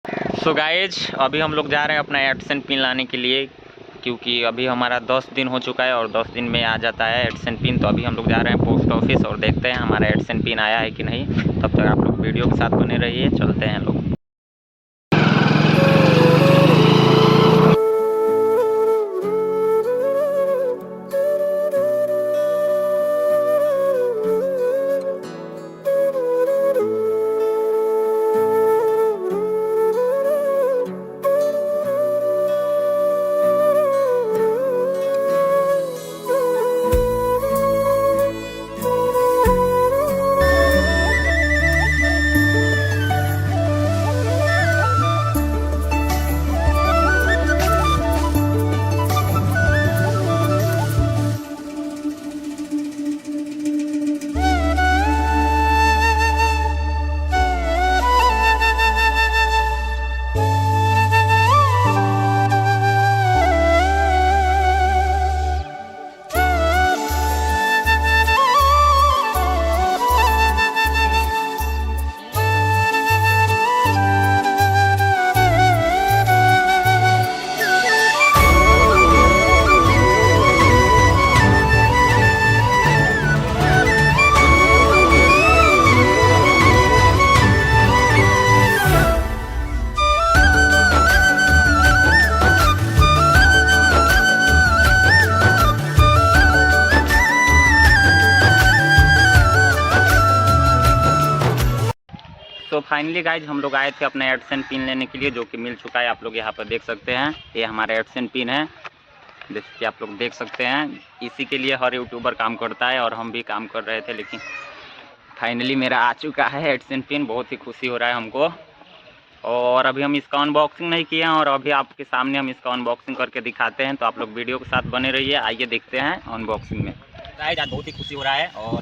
So guys अभी हम लोग जा रहे हैं अपना एडसेन पिन लाने के लिए, क्योंकि अभी हमारा 10 दिन हो चुका है और 10 दिन में आ जाता है एडसेन पिन। तो अभी हम लोग जा रहे हैं पोस्ट ऑफिस और देखते हैं हमारा एडसेन पिन आया है कि नहीं। तब तक आप लोग वीडियो के साथ बने रहिए, चलते हैं लोग। तो फाइनली गाइज हम लोग आए थे अपने एडसेन पिन लेने के लिए, जो कि मिल चुका है। आप लोग यहाँ पर देख सकते हैं, ये हमारा एडसेन पिन है, जैसे कि आप लोग देख सकते हैं। इसी के लिए हर यूट्यूबर काम करता है और हम भी काम कर रहे थे, लेकिन फाइनली मेरा आ चुका है एडसेन पिन। बहुत ही खुशी हो रहा है हमको। और अभी हम इसका अनबॉक्सिंग नहीं किए हैं और अभी आपके सामने हम इसका अनबॉक्सिंग करके दिखाते हैं। तो आप लोग वीडियो के साथ बने रहिए, आइए देखते हैं अनबॉक्सिंग में। गाइस आज बहुत ही खुशी हो रहा है और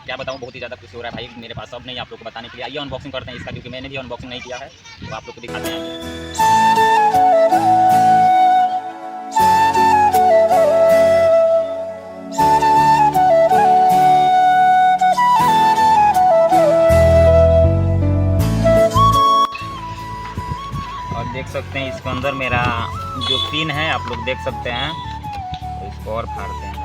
क्या बताऊँ, बहुत ही ज़्यादा खुशी हो रहा है भाई। मेरे पास सब नहीं आप लोग को बताने के लिए। आइए अनबॉक्सिंग करते हैं इसका, क्योंकि मैंने भी अनबॉक्सिंग नहीं किया है। तो आप लोग को दिखाते हैं। और देख सकते हैं इसके अंदर मेरा जो पिन है, आप लोग देख सकते हैं। तो इसको और फाड़ते हैं भाई।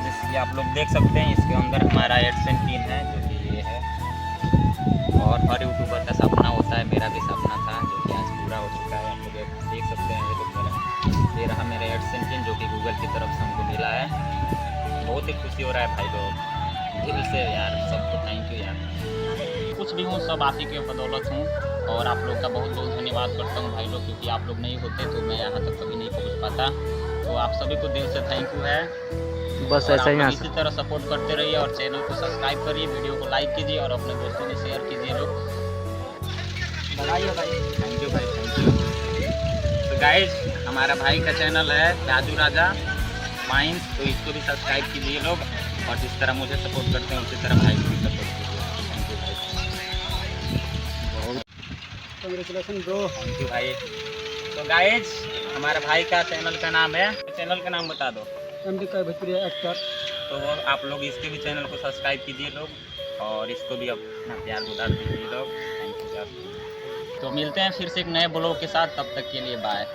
जैसे कि आप लोग देख सकते हैं, इसके अंदर हमारा एडसेन पिन है, जो कि ये है। और हर यूट्यूबर का सपना होता है, मेरा भी सपना था, जो कि आज पूरा हो चुका है। आप लोग देख सकते हैं, ये रहा मेरा एडसेन पिन, जो कि गूगल की तरफ से हमको मिला है। बहुत ही खुशी हो रहा है भाई लोग, दिल से यार। सबको थैंक यू यार। कुछ भी हूँ सब आप ही के बदौलत हूँ, और आप लोग का बहुत बहुत धन्यवाद करता हूँ भाई लोग, क्योंकि आप लोग नहीं होते तो मैं यहाँ तक कभी नहीं पहुँच पाता। तो आप सभी को दिल से थैंक यू है। बस ऐसा ही इसी तरह सपोर्ट करते रहिए और चैनल को सब्सक्राइब करिए, वीडियो को लाइक कीजिए और अपने दोस्तों को शेयर कीजिए लोग। बढ़ाइए भाई। थैंक यू भाई, थैंक यू। तो गाइज हमारा भाई का चैनल है राजू राजा माइंस, तो इसको भी सब्सक्राइब कीजिए लोग। और जिस तरह मुझे सपोर्ट करते हैं उसी तरह भाई को भी सपोर्ट कीजिए। थैंक यू भाई, बहुत कांग्रेचुलेसन ब्रो। थैंक यू भाई। तो गाइज हमारे भाई का चैनल का नाम है, चैनल का नाम बता दो। MD का भोजपुरी एक्टर। तो आप लोग इसके भी चैनल को सब्सक्राइब कीजिए लोग, और इसको भी अपना प्यार गुजार दीजिए लोग। Thank you. तो मिलते हैं फिर से एक नए ब्लॉग के साथ, तब तक के लिए बाय।